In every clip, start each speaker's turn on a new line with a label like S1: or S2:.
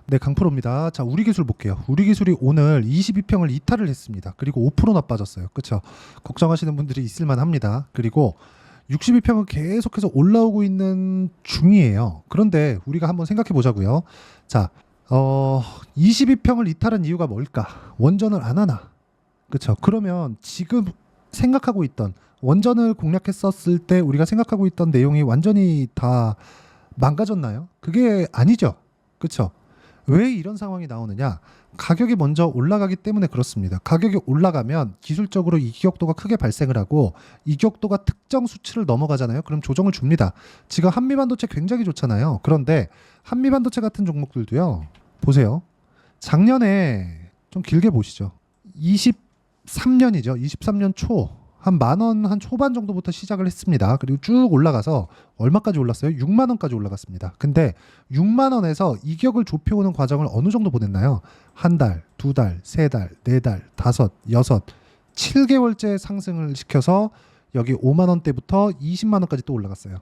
S1: 네, 강프로입니다. 자, 우리 기술 볼게요. 우리 기술이 오늘 22평을 이탈을 했습니다. 그리고 5%나 빠졌어요. 그렇죠? 걱정하시는 분들이 있을 만합니다. 그리고 62평은 계속해서 올라오고 있는 중이에요. 그런데 우리가 한번 생각해 보자고요. 자, 22평을 이탈한 이유가 뭘까? 원전을 안 하나? 그렇죠? 그러면 지금 생각하고 있던 원전을 공략했었을 때 우리가 생각하고 있던 내용이 완전히 다 망가졌나요? 그게 아니죠. 그렇죠? 왜 이런 상황이 나오느냐? 가격이 먼저 올라가기 때문에 그렇습니다. 가격이 올라가면 기술적으로 이격도가 크게 발생을 하고 이격도가 특정 수치를 넘어가잖아요. 그럼 조정을 줍니다. 지금 한미반도체 굉장히 좋잖아요. 그런데 한미반도체 같은 종목들도요. 보세요. 작년에 좀 길게 보시죠. 23년이죠. 23년 초. 한 만 원 한 초반 정도부터 시작을 했습니다. 그리고 쭉 올라가서 얼마까지 올랐어요? 6만 원까지 올라갔습니다. 근데 6만 원에서 이격을 좁혀오는 과정을 어느 정도 보냈나요? 한 달, 두 달, 세 달, 네 달, 다섯, 여섯, 7개월째 상승을 시켜서 여기 5만 원대부터 20만 원까지 또 올라갔어요.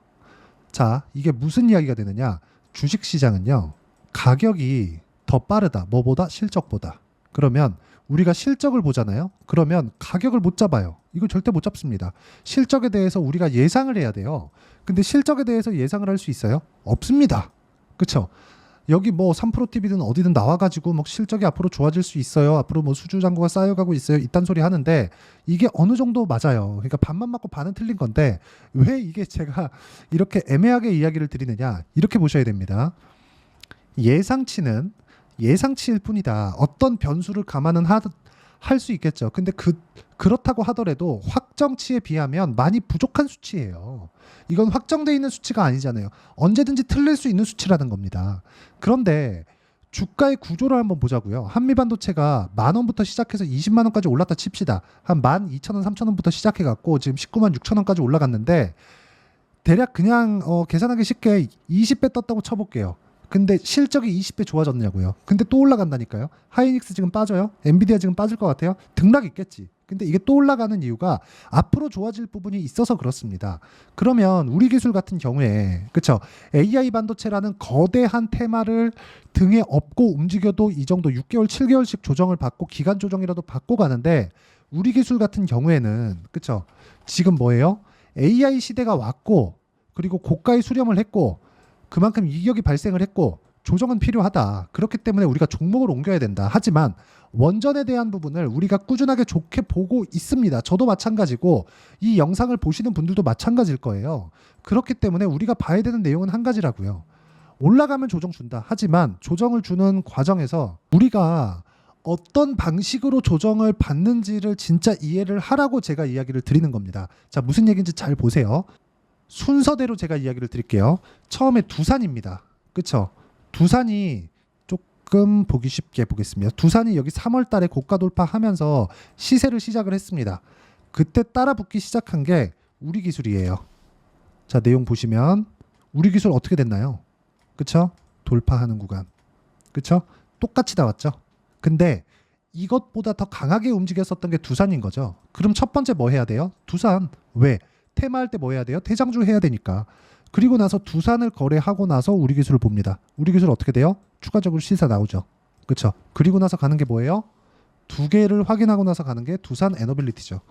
S1: 자, 이게 무슨 이야기가 되느냐? 주식 시장은요. 가격이 더 빠르다. 뭐보다? 실적보다. 그러면 우리가 실적을 보잖아요. 그러면 가격을 못 잡아요. 이거 절대 못 잡습니다. 실적에 대해서 우리가 예상을 해야 돼요. 근데 실적에 대해서 예상을 할 수 있어요? 없습니다. 그쵸? 여기 뭐 3프로TV든 어디든 나와가지고 뭐 실적이 앞으로 좋아질 수 있어요. 앞으로 뭐 수주잔고가 쌓여가고 있어요. 이딴 소리 하는데 이게 어느 정도 맞아요. 그러니까 반만 맞고 반은 틀린 건데 왜 이게 제가 이렇게 애매하게 이야기를 드리느냐? 이렇게 보셔야 됩니다. 예상치는 예상치일 뿐이다. 어떤 변수를 감안은 할 수 있겠죠. 근데 그렇다고 하더라도 확정치에 비하면 많이 부족한 수치예요. 이건 확정돼 있는 수치가 아니잖아요. 언제든지 틀릴 수 있는 수치라는 겁니다. 그런데 주가의 구조를 한번 보자고요. 한미반도체가 만 원부터 시작해서 20만 원까지 올랐다 칩시다. 한 12,000원, 3,000원부터 시작해갖고 지금 19만 6천 원까지 올라갔는데 대략 그냥 계산하기 쉽게 20배 떴다고 쳐볼게요. 근데 실적이 20배 좋아졌냐고요. 근데 또 올라간다니까요. 하이닉스 지금 빠져요. 엔비디아 지금 빠질 것 같아요. 등락 있겠지. 근데 이게 또 올라가는 이유가 앞으로 좋아질 부분이 있어서 그렇습니다. 그러면 우리 기술 같은 경우에 그쵸? AI 반도체라는 거대한 테마를 등에 업고 움직여도 이 정도 6개월, 7개월씩 조정을 받고 기간 조정이라도 받고 가는데 우리 기술 같은 경우에는 그쵸? 지금 뭐예요? AI 시대가 왔고 그리고 고가의 수렴을 했고 그만큼 이격이 발생을 했고 조정은 필요하다. 그렇기 때문에 우리가 종목을 옮겨야 된다. 하지만 원전에 대한 부분을 우리가 꾸준하게 좋게 보고 있습니다. 저도 마찬가지고 이 영상을 보시는 분들도 마찬가지일 거예요. 그렇기 때문에 우리가 봐야 되는 내용은 한 가지라고요. 올라가면 조정 준다. 하지만 조정을 주는 과정에서 우리가 어떤 방식으로 조정을 받는지를 진짜 이해를 하라고 제가 이야기를 드리는 겁니다. 자, 무슨 얘기인지 잘 보세요. 순서대로 제가 이야기를 드릴게요. 처음에 두산입니다. 그쵸? 두산이 조금 보기 쉽게 보겠습니다. 두산이 여기 3월 달에 고가 돌파하면서 시세를 시작을 했습니다. 그때 따라붙기 시작한 게 우리 기술이에요. 자, 내용 보시면 우리 기술 어떻게 됐나요? 그쵸? 돌파하는 구간. 그쵸? 똑같이 나왔죠? 근데 이것보다 더 강하게 움직였었던 게 두산인 거죠. 그럼 첫 번째 뭐 해야 돼요? 두산. 왜? 테마할 때 뭐 해야 돼요? 대장주 해야 되니까. 그리고 나서 두산을 거래하고 나서 우리 기술을 봅니다. 우리 기술 어떻게 돼요? 추가적으로 시세 나오죠. 그렇죠? 그리고 나서 가는 게 뭐예요? 두 개를 확인하고 나서 가는 게 두산 에너빌리티죠.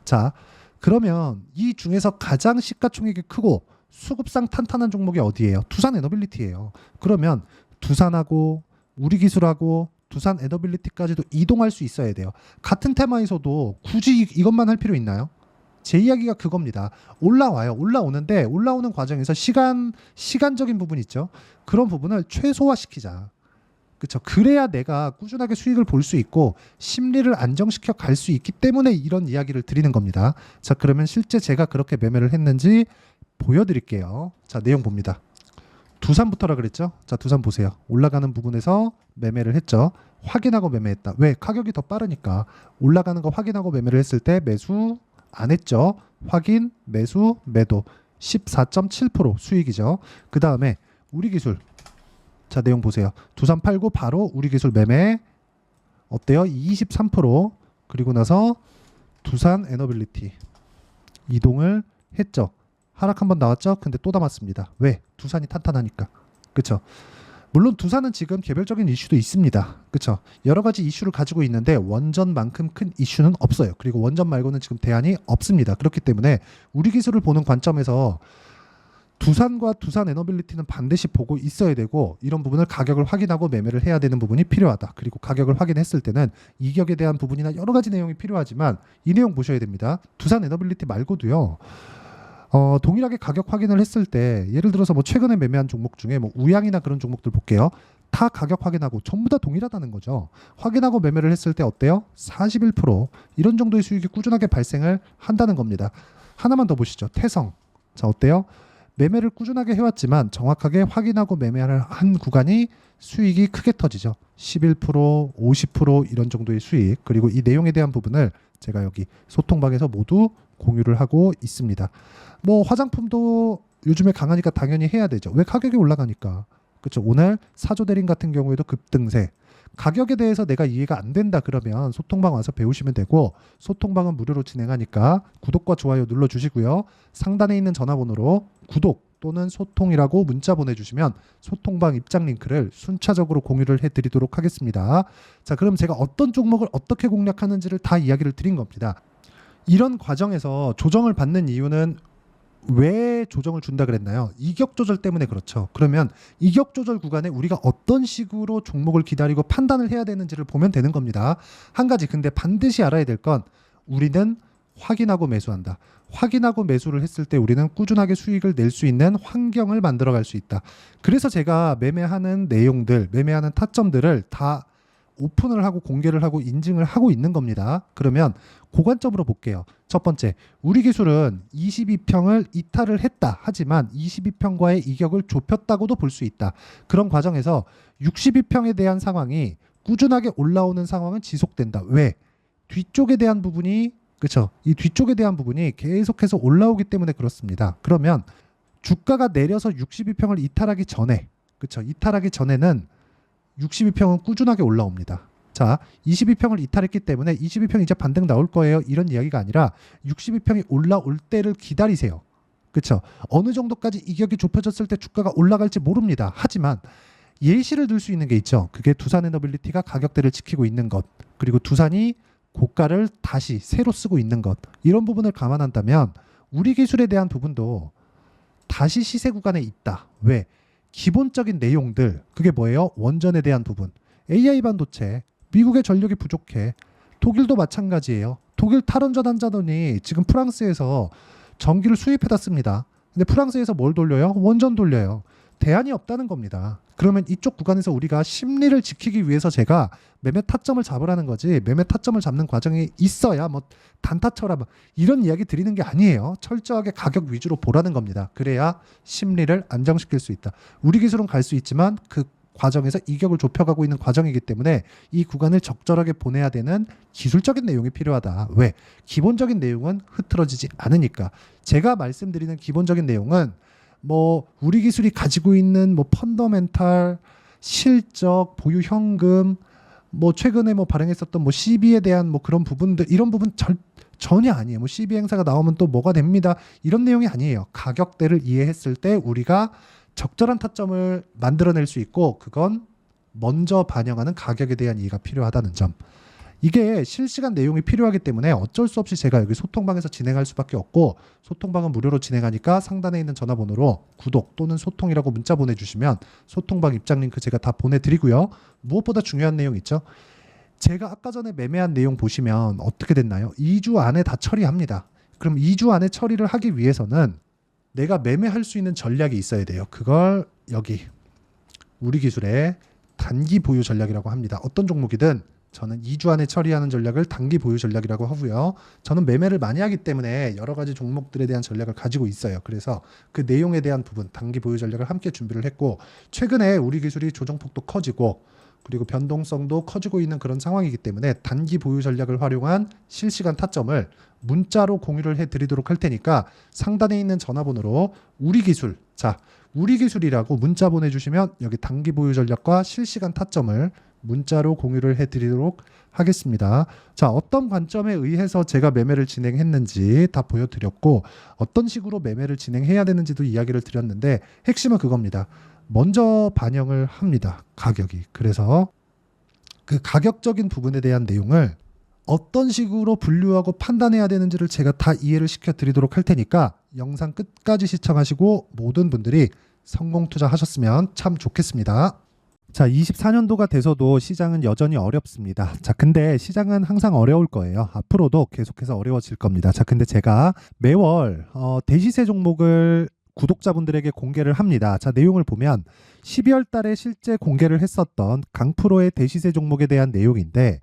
S1: 자, 그러면 이 중에서 가장 시가총액이 크고 수급상 탄탄한 종목이 어디예요? 두산 에너빌리티예요. 그러면 두산하고 우리 기술하고 두산 에너빌리티까지도 이동할 수 있어야 돼요. 같은 테마에서도 굳이 이것만 할 필요 있나요? 제 이야기가 그겁니다. 올라와요. 올라오는데 올라오는 과정에서 시간적인 부분 있죠. 그런 부분을 최소화시키자. 그렇죠. 그래야 내가 꾸준하게 수익을 볼 수 있고 심리를 안정시켜 갈 수 있기 때문에 이런 이야기를 드리는 겁니다. 자, 그러면 실제 제가 그렇게 매매를 했는지 보여드릴게요. 자, 내용 봅니다. 두산부터라 그랬죠. 자, 두산 보세요. 올라가는 부분에서 매매를 했죠. 확인하고 매매했다. 왜? 가격이 더 빠르니까. 올라가는 거 확인하고 매매를 했을 때 매수 안 했죠. 확인, 매수, 매도 14.7% 수익이죠. 그 다음에 우리 기술. 자, 내용 보세요. 두산 팔고 바로 우리 기술 매매 어때요? 23%. 그리고 나서 두산 에너빌리티 이동을 했죠. 하락 한번 나왔죠. 근데 또 담았습니다. 왜? 두산이 탄탄하니까. 그쵸? 물론 두산은 지금 개별적인 이슈도 있습니다. 그렇죠? 여러 가지 이슈를 가지고 있는데 원전만큼 큰 이슈는 없어요. 그리고 원전 말고는 지금 대안이 없습니다. 그렇기 때문에 우리 기술을 보는 관점에서 두산과 두산 에너빌리티는 반드시 보고 있어야 되고 이런 부분을 가격을 확인하고 매매를 해야 되는 부분이 필요하다. 그리고 가격을 확인했을 때는 이격에 대한 부분이나 여러 가지 내용이 필요하지만 이 내용 보셔야 됩니다. 두산 에너빌리티 말고도요. 동일하게 가격 확인을 했을 때 예를 들어서 뭐 최근에 매매한 종목 중에 뭐 우양이나 그런 종목들 볼게요. 다 가격 확인하고 전부 다 동일하다는 거죠. 확인하고 매매를 했을 때 어때요? 41% 이런 정도의 수익이 꾸준하게 발생을 한다는 겁니다. 하나만 더 보시죠. 태성. 자, 어때요? 매매를 꾸준하게 해왔지만 정확하게 확인하고 매매를 한 구간이 수익이 크게 터지죠. 11%, 50% 이런 정도의 수익. 그리고 이 내용에 대한 부분을 제가 여기 소통방에서 모두 공유를 하고 있습니다. 뭐 화장품도 요즘에 강하니까 당연히 해야 되죠. 왜? 가격이 올라가니까. 그렇죠. 오늘 사조대림 같은 경우에도 급등세. 가격에 대해서 내가 이해가 안 된다 그러면 소통방 와서 배우시면 되고 소통방은 무료로 진행하니까 구독과 좋아요 눌러주시고요. 상단에 있는 전화번호로 구독 또는 소통이라고 문자 보내주시면 소통방 입장 링크를 순차적으로 공유를 해드리도록 하겠습니다. 자, 그럼 제가 어떤 종목을 어떻게 공략하는지를 다 이야기를 드린 겁니다. 이런 과정에서 조정을 받는 이유는 왜 조정을 준다 그랬나요? 이격 조절 때문에 그렇죠. 그러면 이격 조절 구간에 우리가 어떤 식으로 종목을 기다리고 판단을 해야 되는지를 보면 되는 겁니다. 한 가지 근데 반드시 알아야 될 건 우리는 확인하고 매수한다. 확인하고 매수를 했을 때 우리는 꾸준하게 수익을 낼 수 있는 환경을 만들어 갈 수 있다. 그래서 제가 매매하는 내용들, 매매하는 타점들을 다 오픈을 하고 공개를 하고 인증을 하고 있는 겁니다. 그러면 고관점으로 볼게요. 첫 번째, 우리 기술은 22평을 이탈을 했다. 하지만 22평과의 이격을 좁혔다고도 볼 수 있다. 그런 과정에서 62평에 대한 상황이 꾸준하게 올라오는 상황은 지속된다. 왜? 뒤쪽에 대한 부분이 그렇죠. 이 뒤쪽에 대한 부분이 계속해서 올라오기 때문에 그렇습니다. 그러면 주가가 내려서 62평을 이탈하기 전에 그렇죠. 이탈하기 전에는 62평은 꾸준하게 올라옵니다. 자, 22평을 이탈했기 때문에 22평 이제 반등 나올 거예요. 이런 이야기가 아니라 62평이 올라올 때를 기다리세요. 그렇죠? 어느 정도까지 이격이 좁혀졌을 때 주가가 올라갈지 모릅니다. 하지만 예시를 들 수 있는 게 있죠. 그게 두산에너빌리티가 가격대를 지키고 있는 것, 그리고 두산이 고가를 다시 새로 쓰고 있는 것, 이런 부분을 감안한다면 우리 기술에 대한 부분도 다시 시세 구간에 있다. 왜? 기본적인 내용들, 그게 뭐예요? 원전에 대한 부분. AI 반도체, 미국의 전력이 부족해. 독일도 마찬가지예요. 독일 탈원전 한자더니 지금 프랑스에서 전기를 수입해다 씁니다. 근데 프랑스에서 뭘 돌려요? 원전 돌려요. 대안이 없다는 겁니다. 그러면 이쪽 구간에서 우리가 심리를 지키기 위해서 제가 매매 타점을 잡으라는 거지, 매매 타점을 잡는 과정이 있어야 뭐 단타처럼 이런 이야기 드리는 게 아니에요. 철저하게 가격 위주로 보라는 겁니다. 그래야 심리를 안정시킬 수 있다. 우리 기술은 갈 수 있지만 그 과정에서 이격을 좁혀가고 있는 과정이기 때문에 이 구간을 적절하게 보내야 되는 기술적인 내용이 필요하다. 왜? 기본적인 내용은 흐트러지지 않으니까. 제가 말씀드리는 기본적인 내용은 뭐 우리 기술이 가지고 있는 뭐 펀더멘탈, 실적, 보유 현금, 뭐 최근에 뭐 발행했었던 뭐 CB에 대한 뭐 그런 부분들, 이런 부분 전혀 아니에요. 뭐 CB 행사가 나오면 또 뭐가 됩니다. 이런 내용이 아니에요. 가격대를 이해했을 때 우리가 적절한 타점을 만들어낼 수 있고, 그건 먼저 반영하는 가격에 대한 이해가 필요하다는 점. 이게 실시간 내용이 필요하기 때문에 어쩔 수 없이 제가 여기 소통방에서 진행할 수밖에 없고, 소통방은 무료로 진행하니까 상단에 있는 전화번호로 구독 또는 소통이라고 문자 보내주시면 소통방 입장 링크 제가 다 보내드리고요. 무엇보다 중요한 내용 있죠. 제가 아까 전에 매매한 내용 보시면 어떻게 됐나요? 2주 안에 다 처리합니다. 그럼 2주 안에 처리를 하기 위해서는 내가 매매할 수 있는 전략이 있어야 돼요. 그걸 여기 우리 기술의 단기 보유 전략이라고 합니다. 어떤 종목이든 저는 2주 안에 처리하는 전략을 단기 보유 전략이라고 하고요. 저는 매매를 많이 하기 때문에 여러 가지 종목들에 대한 전략을 가지고 있어요. 그래서 그 내용에 대한 부분, 단기 보유 전략을 함께 준비를 했고, 최근에 우리 기술이 조정폭도 커지고 그리고 변동성도 커지고 있는 그런 상황이기 때문에 단기 보유 전략을 활용한 실시간 타점을 문자로 공유를 해드리도록 할 테니까 상단에 있는 전화번호로 우리 기술, 자, 우리 기술이라고 문자 보내주시면 여기 단기 보유 전략과 실시간 타점을 문자로 공유를 해드리도록 하겠습니다. 자, 어떤 관점에 의해서 제가 매매를 진행했는지 다 보여드렸고, 어떤 식으로 매매를 진행해야 되는지도 이야기를 드렸는데 핵심은 그겁니다. 먼저 반영을 합니다. 가격이. 그래서 그 가격적인 부분에 대한 내용을 어떤 식으로 분류하고 판단해야 되는지를 제가 다 이해를 시켜드리도록 할 테니까 영상 끝까지 시청하시고 모든 분들이 성공 투자하셨으면 참 좋겠습니다. 자, 24년도가 돼서도 시장은 여전히 어렵습니다. 자, 근데 시장은 항상 어려울 거예요. 앞으로도 계속해서 어려워질 겁니다. 자, 근데 제가 매월 대시세 종목을 구독자분들에게 공개를 합니다. 자, 내용을 보면 12월 달에 실제 공개를 했었던 강프로의 대시세 종목에 대한 내용인데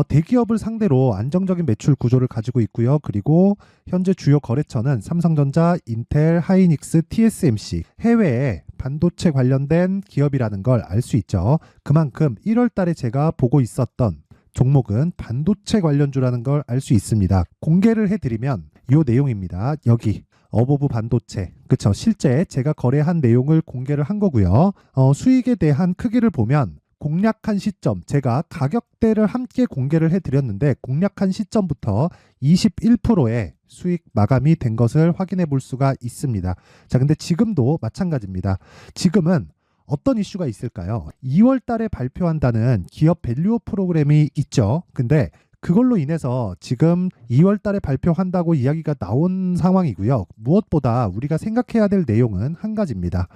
S1: 대기업을 상대로 안정적인 매출 구조를 가지고 있고요. 그리고 현재 주요 거래처는 삼성전자, 인텔, 하이닉스, TSMC, 해외에 반도체 관련된 기업이라는 걸 알 수 있죠. 그만큼 1월 달에 제가 보고 있었던 종목은 반도체 관련주라는 걸 알 수 있습니다. 공개를 해드리면 이 내용입니다. 여기 어보브 반도체, 그쵸? 실제 제가 거래한 내용을 공개를 한 거고요. 수익에 대한 크기를 보면 공략한 시점, 제가 가격대를 함께 공개를 해드렸는데 공략한 시점부터 21%의 수익 마감이 된 것을 확인해 볼 수가 있습니다. 자, 근데 지금도 마찬가지입니다. 지금은 어떤 이슈가 있을까요? 2월 달에 발표한다는 기업 밸류업 프로그램이 있죠. 근데 그걸로 인해서 지금 2월 달에 발표한다고 이야기가 나온 상황이고요. 무엇보다 우리가 생각해야 될 내용은 한 가지입니다.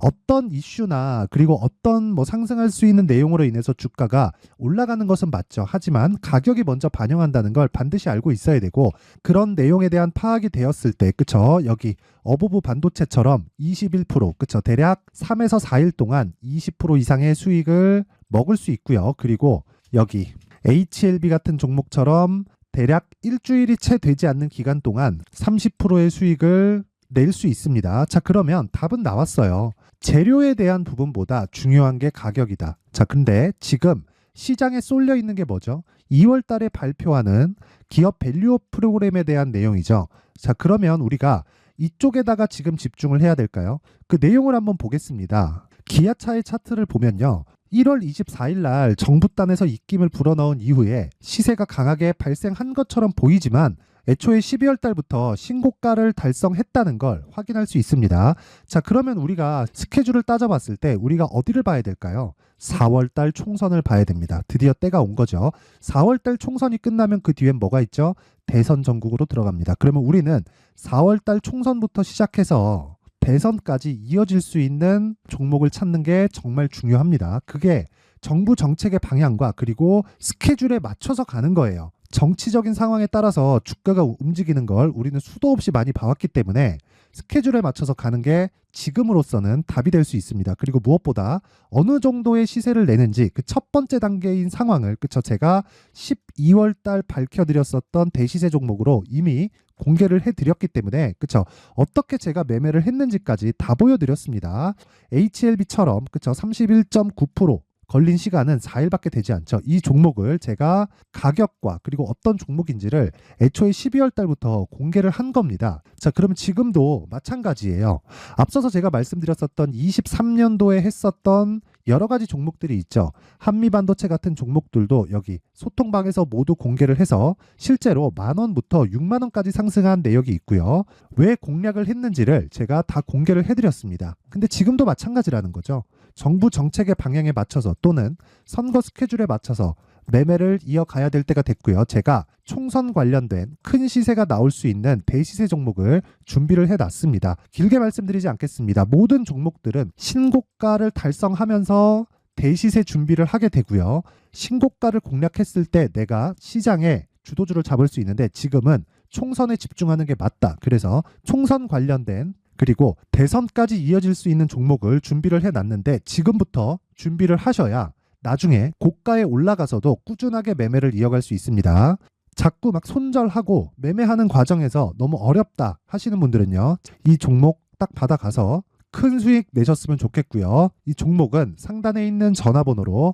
S1: 어떤 이슈나 그리고 어떤 상승할 수 있는 내용으로 인해서 주가가 올라가는 것은 맞죠. 하지만 가격이 먼저 반영한다는 걸 반드시 알고 있어야 되고, 그런 내용에 대한 파악이 되었을 때, 그쵸? 여기 어보브 반도체처럼 21%, 그쵸? 대략 3에서 4일 동안 20% 이상의 수익을 먹을 수 있고요. 그리고 여기 HLB 같은 종목처럼 대략 일주일이 채 되지 않는 기간 동안 30%의 수익을 낼 수 있습니다. 자, 그러면 답은 나왔어요. 재료에 대한 부분보다 중요한 게 가격이다. 자, 근데 지금 시장에 쏠려 있는 게 뭐죠? 2월 달에 발표하는 기업 밸류업 프로그램에 대한 내용이죠. 자, 그러면 우리가 이쪽에다가 지금 집중을 해야 될까요? 그 내용을 한번 보겠습니다. 기아차의 차트를 보면요. 1월 24일 날 정부단에서 입김을 불어넣은 이후에 시세가 강하게 발생한 것처럼 보이지만 애초에 12월 달부터 신고가를 달성했다는 걸 확인할 수 있습니다. 자, 그러면 우리가 스케줄을 따져봤을 때 우리가 어디를 봐야 될까요? 4월 달 총선을 봐야 됩니다. 드디어 때가 온 거죠. 4월 달 총선이 끝나면 그 뒤엔 뭐가 있죠? 대선 전국으로 들어갑니다. 그러면 우리는 4월 달 총선부터 시작해서 대선까지 이어질 수 있는 종목을 찾는 게 정말 중요합니다. 그게 정부 정책의 방향과 그리고 스케줄에 맞춰서 가는 거예요. 정치적인 상황에 따라서 주가가 움직이는 걸 우리는 수도 없이 많이 봐왔기 때문에 스케줄에 맞춰서 가는 게 지금으로서는 답이 될 수 있습니다. 그리고 무엇보다 어느 정도의 시세를 내는지 그 첫 번째 단계인 상황을, 그쵸? 제가 12월 달 밝혀드렸었던 대시세 종목으로 이미 공개를 해드렸기 때문에, 그쵸? 어떻게 제가 매매를 했는지까지 다 보여드렸습니다. HLB처럼, 그쵸? 31.9% 걸린 시간은 4일밖에 되지 않죠. 이 종목을 제가 가격과 그리고 어떤 종목인지를 애초에 12월 달부터 공개를 한 겁니다. 자, 그러면 지금도 마찬가지예요. 앞서서 제가 말씀드렸었던 23년도에 했었던 여러 가지 종목들이 있죠. 한미반도체 같은 종목들도 여기 소통방에서 모두 공개를 해서 실제로 10,000원부터 60,000원까지 상승한 내역이 있고요. 왜 공략을 했는지를 제가 다 공개를 해드렸습니다. 근데 지금도 마찬가지라는 거죠. 정부 정책의 방향에 맞춰서 또는 선거 스케줄에 맞춰서 매매를 이어가야 될 때가 됐고요. 제가 총선 관련된 큰 시세가 나올 수 있는 대시세 종목을 준비를 해놨습니다. 길게 말씀드리지 않겠습니다. 모든 종목들은 신고가를 달성하면서 대시세 준비를 하게 되고요. 신고가를 공략했을 때 내가 시장에 주도주를 잡을 수 있는데 지금은 총선에 집중하는 게 맞다. 그래서 총선 관련된 그리고 대선까지 이어질 수 있는 종목을 준비를 해놨는데 지금부터 준비를 하셔야 나중에 고가에 올라가서도 꾸준하게 매매를 이어갈 수 있습니다. 자꾸 막 손절하고 매매하는 과정에서 너무 어렵다 하시는 분들은요. 이 종목 딱 받아가서 큰 수익 내셨으면 좋겠고요. 이 종목은 상단에 있는 전화번호로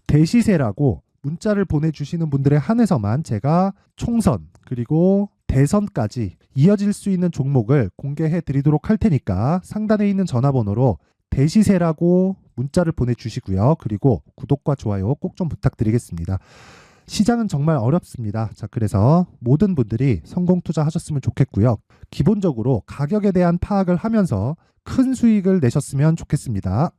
S1: 대시세라고 문자를 보내주시는 분들에 한해서만 제가 총선 그리고 대선까지 이어질 수 있는 종목을 공개해 드리도록 할 테니까 상단에 있는 전화번호로 대시세라고 문자를 보내주시고요. 그리고 구독과 좋아요 꼭 좀 부탁드리겠습니다. 시장은 정말 어렵습니다. 자, 그래서 모든 분들이 성공 투자하셨으면 좋겠고요. 기본적으로 가격에 대한 파악을 하면서 큰 수익을 내셨으면 좋겠습니다.